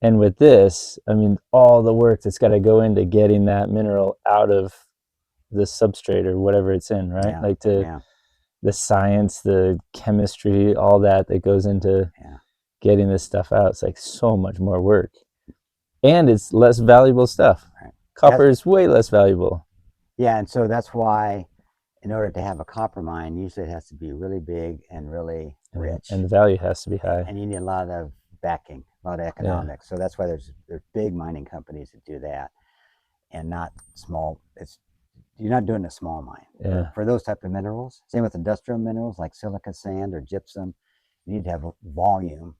And with this, all the work that's got to go into getting that mineral out of the substrate or whatever it's in, right? Yeah, the science, the chemistry, all that goes into getting this stuff out. It's like so much more work, and it's less valuable stuff. Right. Copper is way less valuable. Yeah, and so that's why, in order to have a copper mine, usually it has to be really big and really rich, and the value has to be high. And you need a lot of backing, a lot of economics. So that's why there's big mining companies that do that, and not small. You're not doing a small mine. Yeah. For those type of minerals. Same with industrial minerals like silica sand or gypsum. You need to have volume,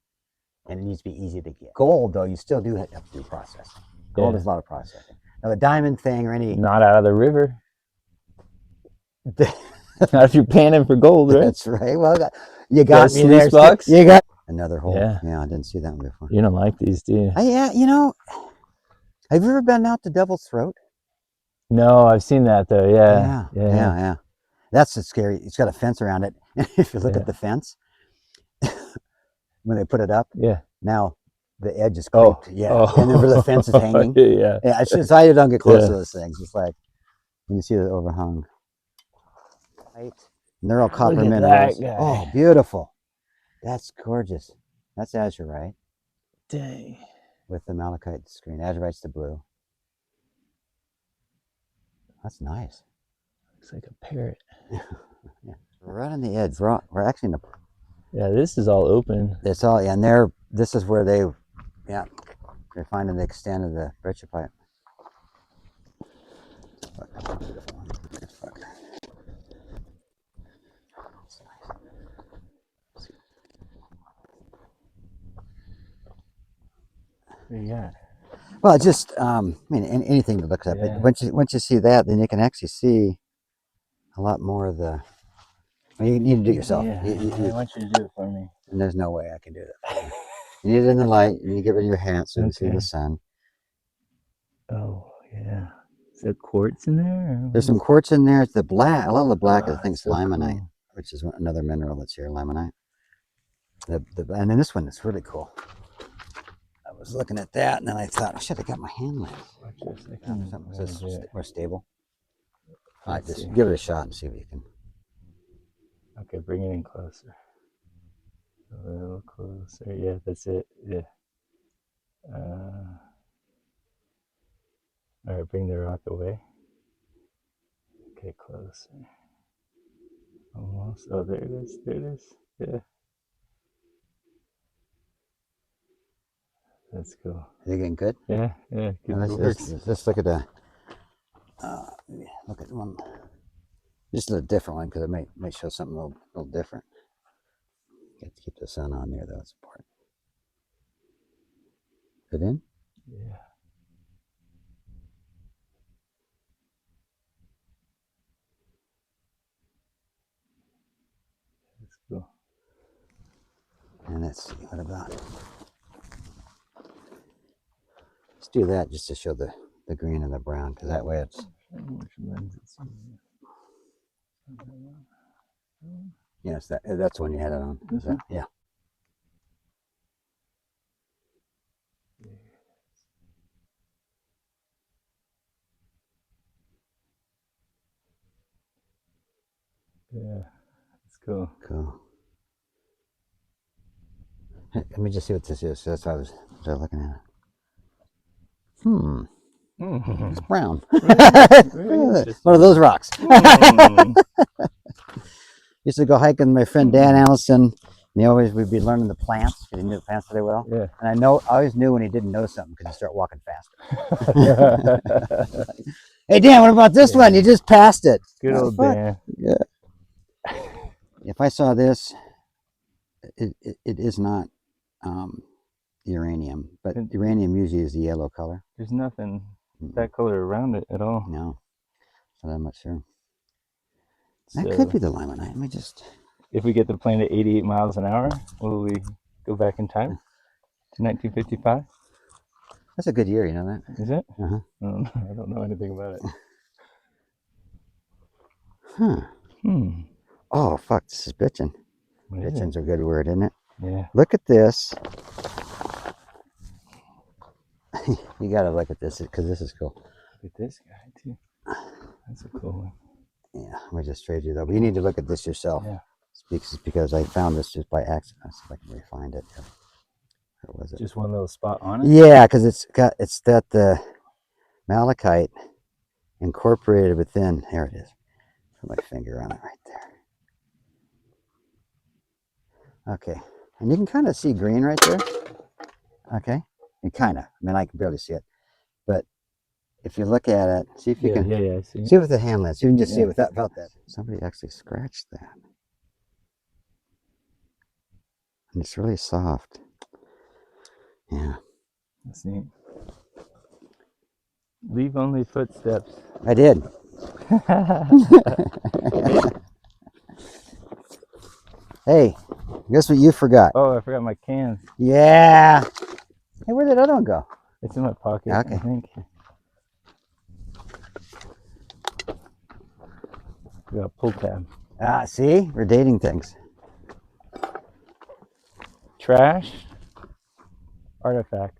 and it needs to be easy to get. Gold, though, you still do have to do processing. Gold is a lot of processing. Now, the diamond thing or any... Not out of the river. Not if you're panning for gold, right? That's right. Well, you got me sluice there. Box? You got another hole. Yeah. I didn't see that one before. You don't like these, do you? Yeah, have you ever been out to Devil's Throat? No, I've seen that though. Yeah. That's the scary. It's got a fence around it. If you look at the fence, when they put it up, now the edge is clipped. And then where the fence is hanging. It's just, I don't get close to those things. It's like when you see the overhung. Right. And they're all copper minerals. Oh, beautiful. That's gorgeous. That's azurite. Dang. With the malachite screen. Azurite's the blue. That's nice. Looks like a parrot. Yeah. We're right on the edge. We're actually in the... Yeah, this is all open. It's all, and this is where they're finding the extent of the breccia pipe. Yeah. Well, it's just, anything that looks up. Yeah. But once you see that, then you can actually see a lot more of the... you need to do it yourself. Yeah, I want you to do it for me. And there's no way I can do that. You need it in the light. You need to get rid of your hat so you can see the sun. Oh, yeah. Is there quartz in there? There's some quartz in there. It's the black. A lot of the black, I think, is limonite, which is another mineral that's here, limonite. And then this one is really cool. I was looking at that, and then I thought, I should have got my hand lens. Is this more stable? All right, just give it a shot and see if you can. Okay, bring it in closer. A little closer. Yeah, that's it. Yeah. All right, bring the rock away. Okay, closer. Almost. Oh, there it is. There it is. Yeah. That's cool. Is it getting good? Yeah, yeah. Good Now work. let's look at the. Look at one. Just a little different one because it may show something a little different. You have to keep the sun on there, though. It's important. Is it in? Yeah. That's cool. And let's see, what about? Let's do that just to show the green and the brown, because that way it's. Which lens it's Yes, that's the one you had it on. This one? Yeah. Yeah, it's cool. Cool. Hey, let me just see what this is. So that's why I was looking at it. It's brown. One of those rocks. Used to go hiking with my friend Dan Allison, and we'd be learning the plants because he knew the plants really well. Yeah. And I always knew when he didn't know something because he'd start walking faster. Hey Dan, what about this one? You just passed it. Good old Dan. Yeah. If I saw this, it is not uranium, but uranium usually is the yellow color. There's nothing that color around it at all. No, not that much sure. So, That could be the limonite. Let me just. If we get the plane at 88 miles an hour, will we go back in time to 1955? That's a good year, you know that? Is it? Uh-huh. I don't know anything about it. Huh. Oh, fuck, this is bitchin'. Bitchin's a good word, isn't it? Yeah. Look at this. You gotta look at this because this is cool. Look at this guy, too. That's a cool one. Yeah, we just trade you though. But you need to look at this yourself. Yeah. Because I found this just by accident. Let's see if I can refind it. Where was it? Just one little spot on it? Yeah, because it's got the malachite incorporated within. There it is. Put my finger on it right there. Okay, and you can kind of see green right there. Okay, and kind of. I mean, I can barely see it, but if you look at it, see if you can. Yeah, I see. See it with the hand lens. You can just see it without that. Somebody actually scratched that. And it's really soft. Yeah. That's neat. Leave only footsteps. I did. Hey, guess what you forgot? Oh, I forgot my cans. Yeah. Hey, where did that other one go? It's in my pocket, Okay. I think. We got a pull tab. Ah, see? We're dating things. Trash. Artifact.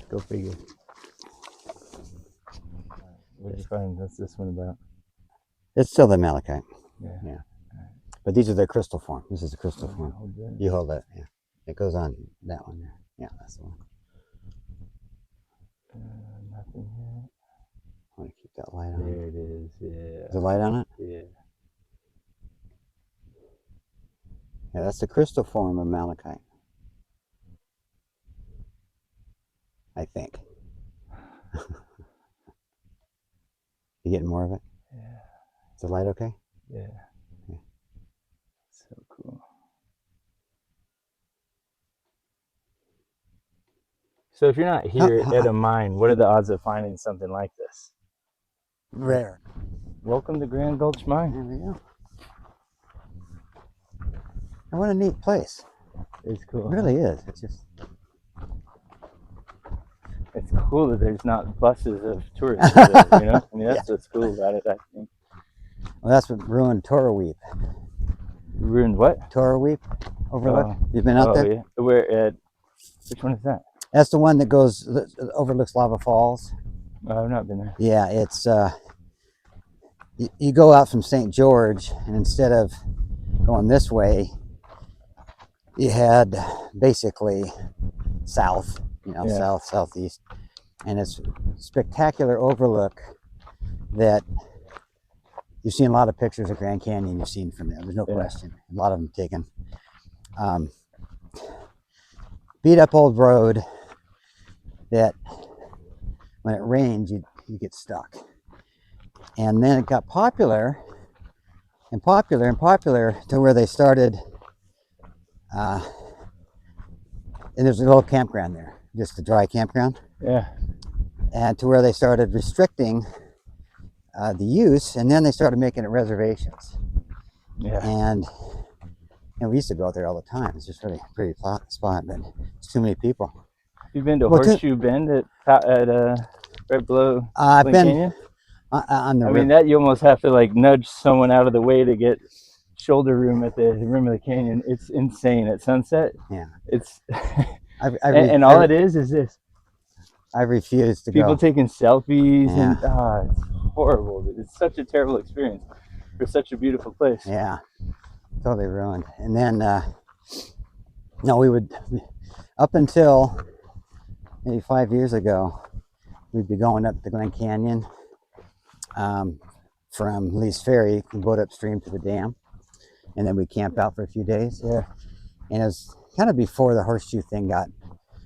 Go figure. Which one? What's this one about? It's still the malachite. Yeah. But these are the crystal form. This is the crystal form. Hold that. You hold that. Yeah. It goes on that one there. Yeah, that's the one. Nothing here. I want to keep that light on. There it is. Yeah. Is the light on it? Yeah. Yeah, that's the crystal form of malachite. I think. You getting more of it? Yeah. Is the light okay? Yeah. So cool. So if you're not here at a mine, what are the odds of finding something like this? Rare. Welcome to Grand Gulch Mine. There we go. And what a neat place. It's cool. It really is. It's just. It's cool that there's not buses of tourists there, you know? I mean, that's what's cool about it, I think. Well, that's what ruined Torreweep. Ruined what? Torreweep overlook. Oh. You've been out there? Yeah. Where at? Which one is that? That's the one that overlooks Lava Falls. I've not been there. Yeah, it's you go out from St. George, and instead of going this way, you head basically south, southeast, and it's a spectacular overlook that you've seen a lot of pictures of Grand Canyon you've seen from there. There's no question. A lot of them taken. Beat up old road that when it rains, you get stuck. And then it got popular and popular and popular to where they started, and there's a little campground there, just a dry campground. Yeah. And to where they started restricting the use, and then they started making it reservations. Yeah. And we used to go out there all the time. It's just really a pretty spot, but it's too many people. You've been to Horseshoe Bend at right below I've Glen been Canyon? on the I river. mean, that you almost have to like nudge someone out of the way to get shoulder room at the rim of the canyon. It's insane at sunset. Yeah. It's and all it is this. I refuse to People go. taking selfies Yeah. and it's horrible. It's such a terrible experience for such a beautiful place. Yeah. Totally ruined. And then no, we would, up until maybe 5 years ago, we'd be going up the Glen Canyon from Lee's Ferry, you can boat upstream to the dam, and then we camp out for a few days. Yeah. And it was kind of before the horseshoe thing got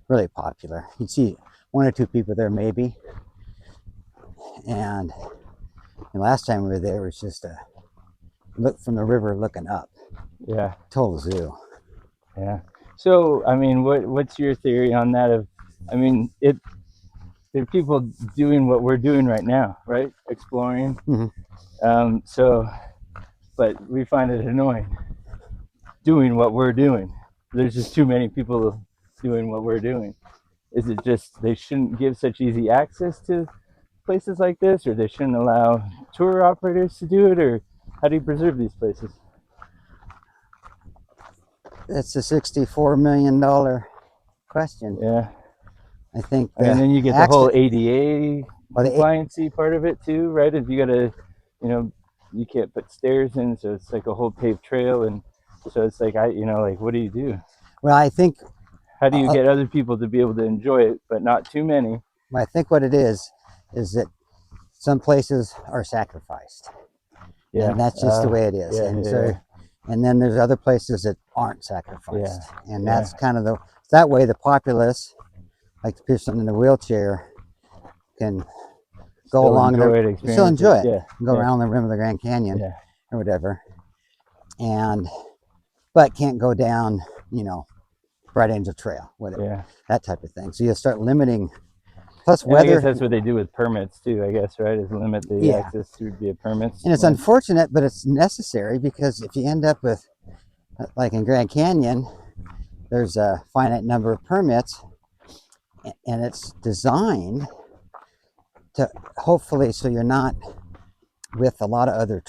really popular. You'd see 1 or 2 people there maybe. And the last time we were there, it was just a look from the river looking up. Yeah. Total zoo. Yeah. So, I mean, what's your theory on that? I mean, there are people doing what we're doing right now, right? Exploring. Mm-hmm. But we find it annoying doing what we're doing. There's just too many people doing what we're doing. Is it just they shouldn't give such easy access to places like this, or they shouldn't allow tour operators to do it, or how do you preserve these places? It's a $64 million question. Yeah. I think. And then you get the whole ADA compliancy part of it too, right? If you gotta, you can't put stairs in, so it's like a whole paved trail, and so it's like what do you do? Well, I think. How do you get other people to be able to enjoy it, but not too many? I think what it is that some places are sacrificed. Yeah. And that's just the way it is. Yeah, and then there's other places that aren't sacrificed. Yeah. And that's kind of that way the populace, like the person in the wheelchair, can go along and still enjoy it. Yeah. Go around the rim of the Grand Canyon or whatever. But can't go down, Bright Angel Trail, whatever, that type of thing. So you start limiting. Plus weather. I guess that's what they do with permits too, I guess, right? Is limit the access through via permits. And it's unfortunate, but it's necessary, because if you end up with, like in Grand Canyon, there's a finite number of permits, and it's designed to hopefully so you're not with a lot of other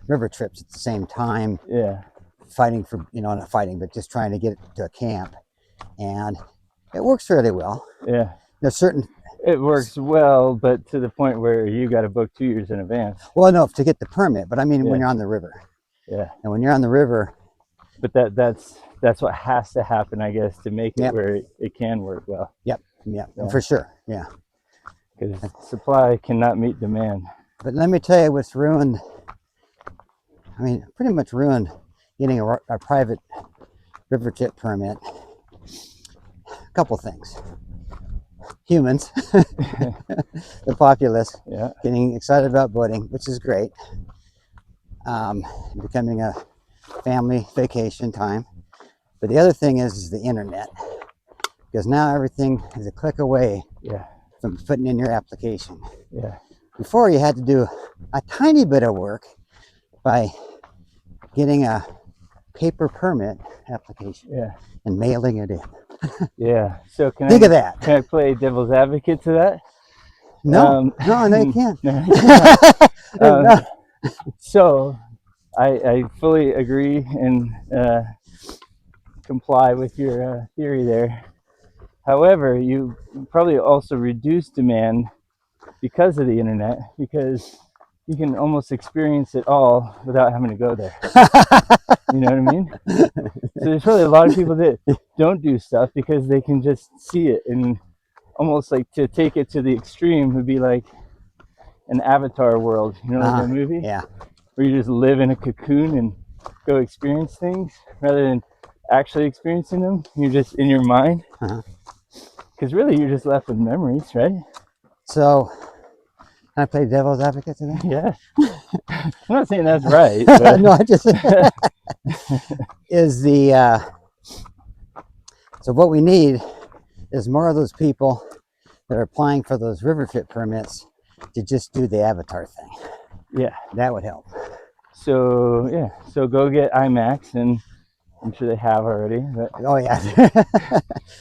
river trips at the same time. Yeah. Fighting for, not fighting, but just trying to get to a camp. And it works fairly well. Yeah. There's certain. It works well, but to the point where you got to book 2 years in advance. Well, no, to get the permit, but I mean when you're on the river. Yeah. And when you're on the river. But that's what has to happen, I guess, to make it where it can work well. Yep. For sure. Yeah. Because supply cannot meet demand. But let me tell you what's ruined. I mean, pretty much ruined getting a private river tip permit. A couple things. Humans, the populace, getting excited about boating, which is great. Becoming a family vacation time. But the other thing is the internet, because now everything is a click away from putting in your application. Yeah. Before you had to do a tiny bit of work by getting a paper permit application and mailing it in. Yeah. So think of that. Can I play devil's advocate to that? No, no, you can't. No. So I fully agree and comply with your theory there. However, you probably also reduce demand because of the internet, because you can almost experience it all without having to go there. You know what I mean? So there's probably a lot of people that don't do stuff because they can just see it and almost like to take it to the extreme would be like an Avatar world, you know, like that movie? Yeah. Where you just live in a cocoon and go experience things rather than actually experiencing them. You're just in your mind. Because really, you're just left with memories, right? So, can I play devil's advocate today? Yeah. I'm not saying that's right. But No, I just is the so what we need is more of those people that are applying for those river fit permits to just do the Avatar thing. Yeah, that would help. So yeah, so go get IMAX, and I'm sure they have already. But, oh yeah,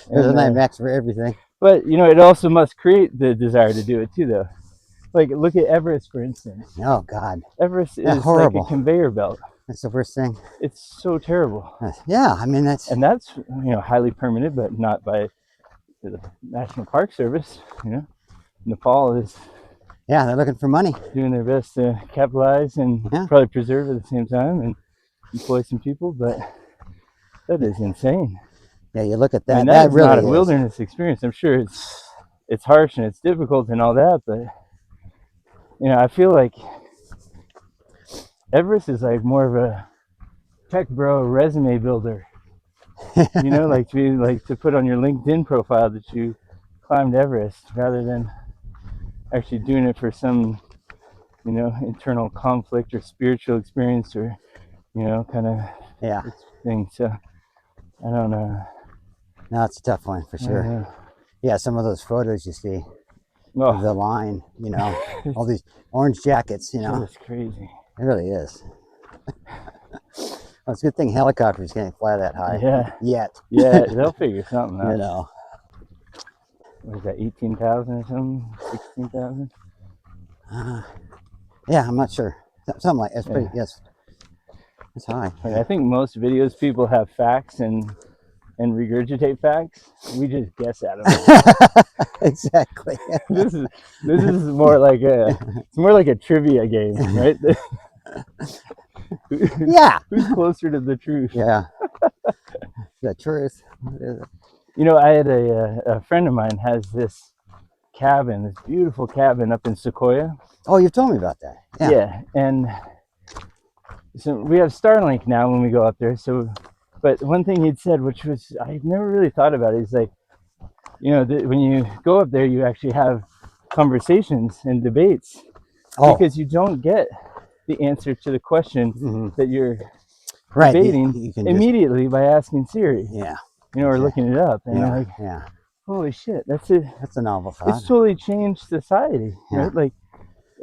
there's an IMAX for everything. But you know, it also must create the desire to do it too, though. Like look at Everest, for instance. Oh God, Everest is horrible. like a conveyor belt. That's the worst thing. It's so terrible. Yeah, I mean that's highly permitted, but not by the National Park Service. You know, Nepal is they're looking for money, doing their best to capitalize and probably preserve at the same time and employ some people, but that is insane. Yeah, you look at that. I mean, that really is not a wilderness experience. I'm sure it's harsh and it's difficult and all that, but you know, I feel like Everest is like more of a tech bro resume builder. You know, like to put on your LinkedIn profile that you climbed Everest, rather than actually doing it for some, you know, internal conflict or spiritual experience or, you know, kind of thing. So I don't know. No, it's a tough one for sure. Yeah, some of those photos you see of the line, you know, all these orange jackets, you know. It's crazy. It really is. Well, it's a good thing helicopters can't fly that high. Yeah. Yet. Yeah, they'll figure something out. You know. What is that, 18,000 or something? 16,000? Yeah, I'm not sure. Something like that's pretty. Yes, it's high. Like, I think most videos people have facts and regurgitate facts. We just guess at them. Exactly. This is more like a trivia game, right? Yeah. Who's closer to the truth? Yeah. The truth. What is it? You know, I had a friend of mine has this cabin, this beautiful cabin up in Sequoia. Oh, you've told me about that. Yeah, and so we have Starlink now when we go up there. So, but one thing he'd said, which was I've never really thought about it, is like, you know, when you go up there, you actually have conversations and debates because you don't get the answer to the question that you're debating you immediately by asking Siri. Yeah. You know, or looking it up, and I'm like, holy shit, that's it. That's a novel thought. It's totally changed society, right? Like,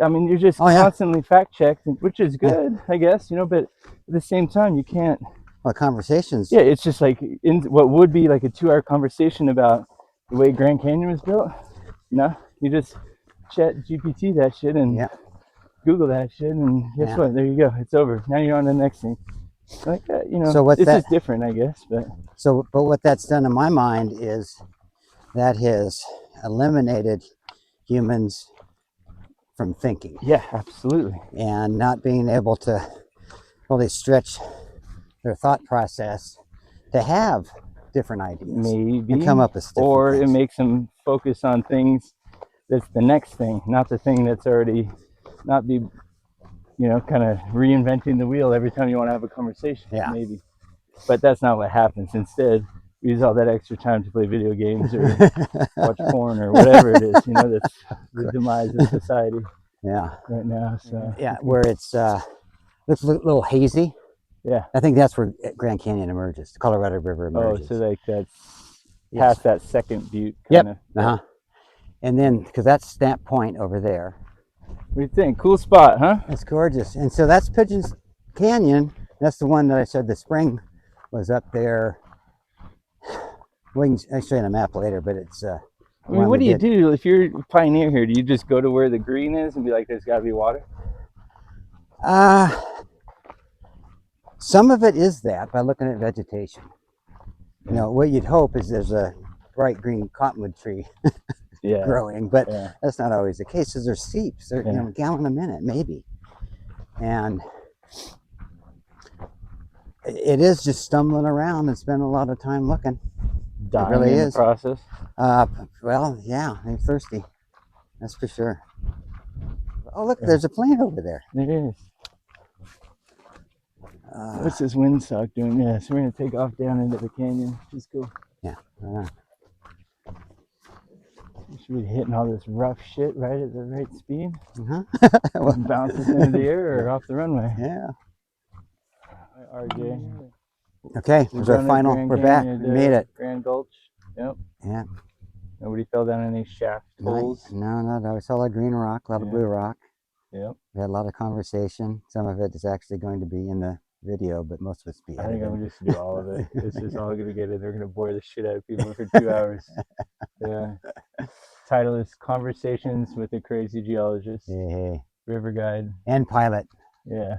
I mean, you're just constantly fact checked, which is good, I guess, you know, but at the same time, you can't. Well, conversations. Yeah, it's just like in what would be like a 2-hour conversation about the way Grand Canyon was built. No, you just chat GPT that shit and Google that shit, and guess what? There you go. It's over. Now you're on the next thing. Like, you know, so this is different, I guess, but. But what that's done in my mind is that has eliminated humans from thinking. Yeah, absolutely. And not being able to really stretch their thought process to have different ideas. Maybe. And come up with different or things. It makes them focus on things that's the next thing, not the thing that's already, not be, you know, kind of reinventing the wheel every time you want to have a conversation. Yeah. Maybe. But that's not what happens. Instead, we use all that extra time to play video games or watch porn or whatever it is, you know, that's the demise of society. Yeah. Right now. So yeah, where it's looks a little hazy. Yeah. I think that's where Grand Canyon emerges. The Colorado River emerges. Oh, so like that's past that second butte. Yep. And then because that's Snap Point over there. What do you think? Cool spot, huh? It's gorgeous. And so that's Pigeons Canyon. That's the one that I said the spring was up there. We can show you on a map later, but it's. I mean, what do you do if you're a pioneer here? Do you just go to where the green is and be like, "There's got to be water"? Some of it is that by looking at vegetation. You know, what you'd hope is there's a bright green cottonwood tree growing, but that's not always the case. Because there's seeps, they're you know, a gallon a minute maybe, and it is just stumbling around and spending a lot of time looking. dying really in is. the process. Well, yeah, I'm thirsty. That's for sure. Oh, look, there's a plane over there. There is. What's this windsock doing? Yeah, so we're gonna take off down into the canyon, which is cool. Yeah. We should be hitting all this rough shit right at the right speed. Well, Bounces into the air or off the runway. yeah. Hi, RJ. Okay, We're here's our done at final. Grand We're back. Canyon, We made it. Grand Gulch. Yep. Yeah. Nobody fell down any shaft holes. Nice. No. We saw a lot of green rock, a lot of blue rock. Yep. We had a lot of conversation. Some of it is actually going to be in the video, but most of it's be I think edited. I'm just do all of it. It's just all gonna get in. They're gonna bore the shit out of people for 2 hours. Yeah. Title is Conversations with a Crazy Geologist. Hey. River guide. And pilot. Yeah.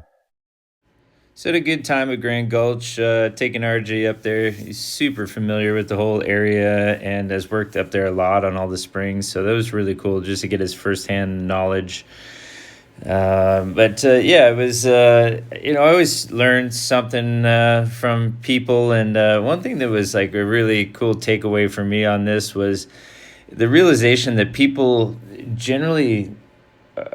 So had a good time at Grand Gulch, taking RJ up there. He's super familiar with the whole area and has worked up there a lot on all the springs. So that was really cool just to get his firsthand knowledge. Yeah, it was, I always learned something from people. And one thing that was like a really cool takeaway for me on this was the realization that people generally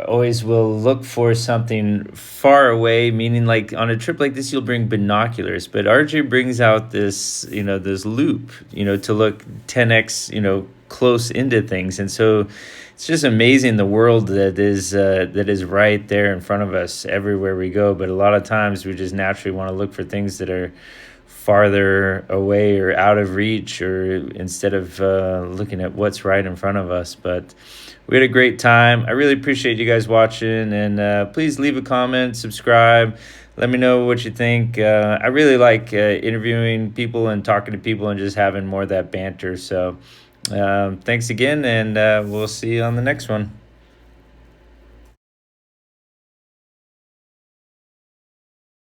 always will look for something far away, meaning like on a trip like this, you'll bring binoculars, but RJ brings out this, this loop, to look 10x, close into things. And so it's just amazing the world that is right there in front of us everywhere we go. But a lot of times we just naturally want to look for things that are farther away or out of reach, or instead of looking at what's right in front of us. But we had a great time. I really appreciate you guys watching, and please leave a comment, subscribe. Let me know what you think. I really like interviewing people and talking to people and just having more of that banter. So thanks again, and we'll see you on the next one.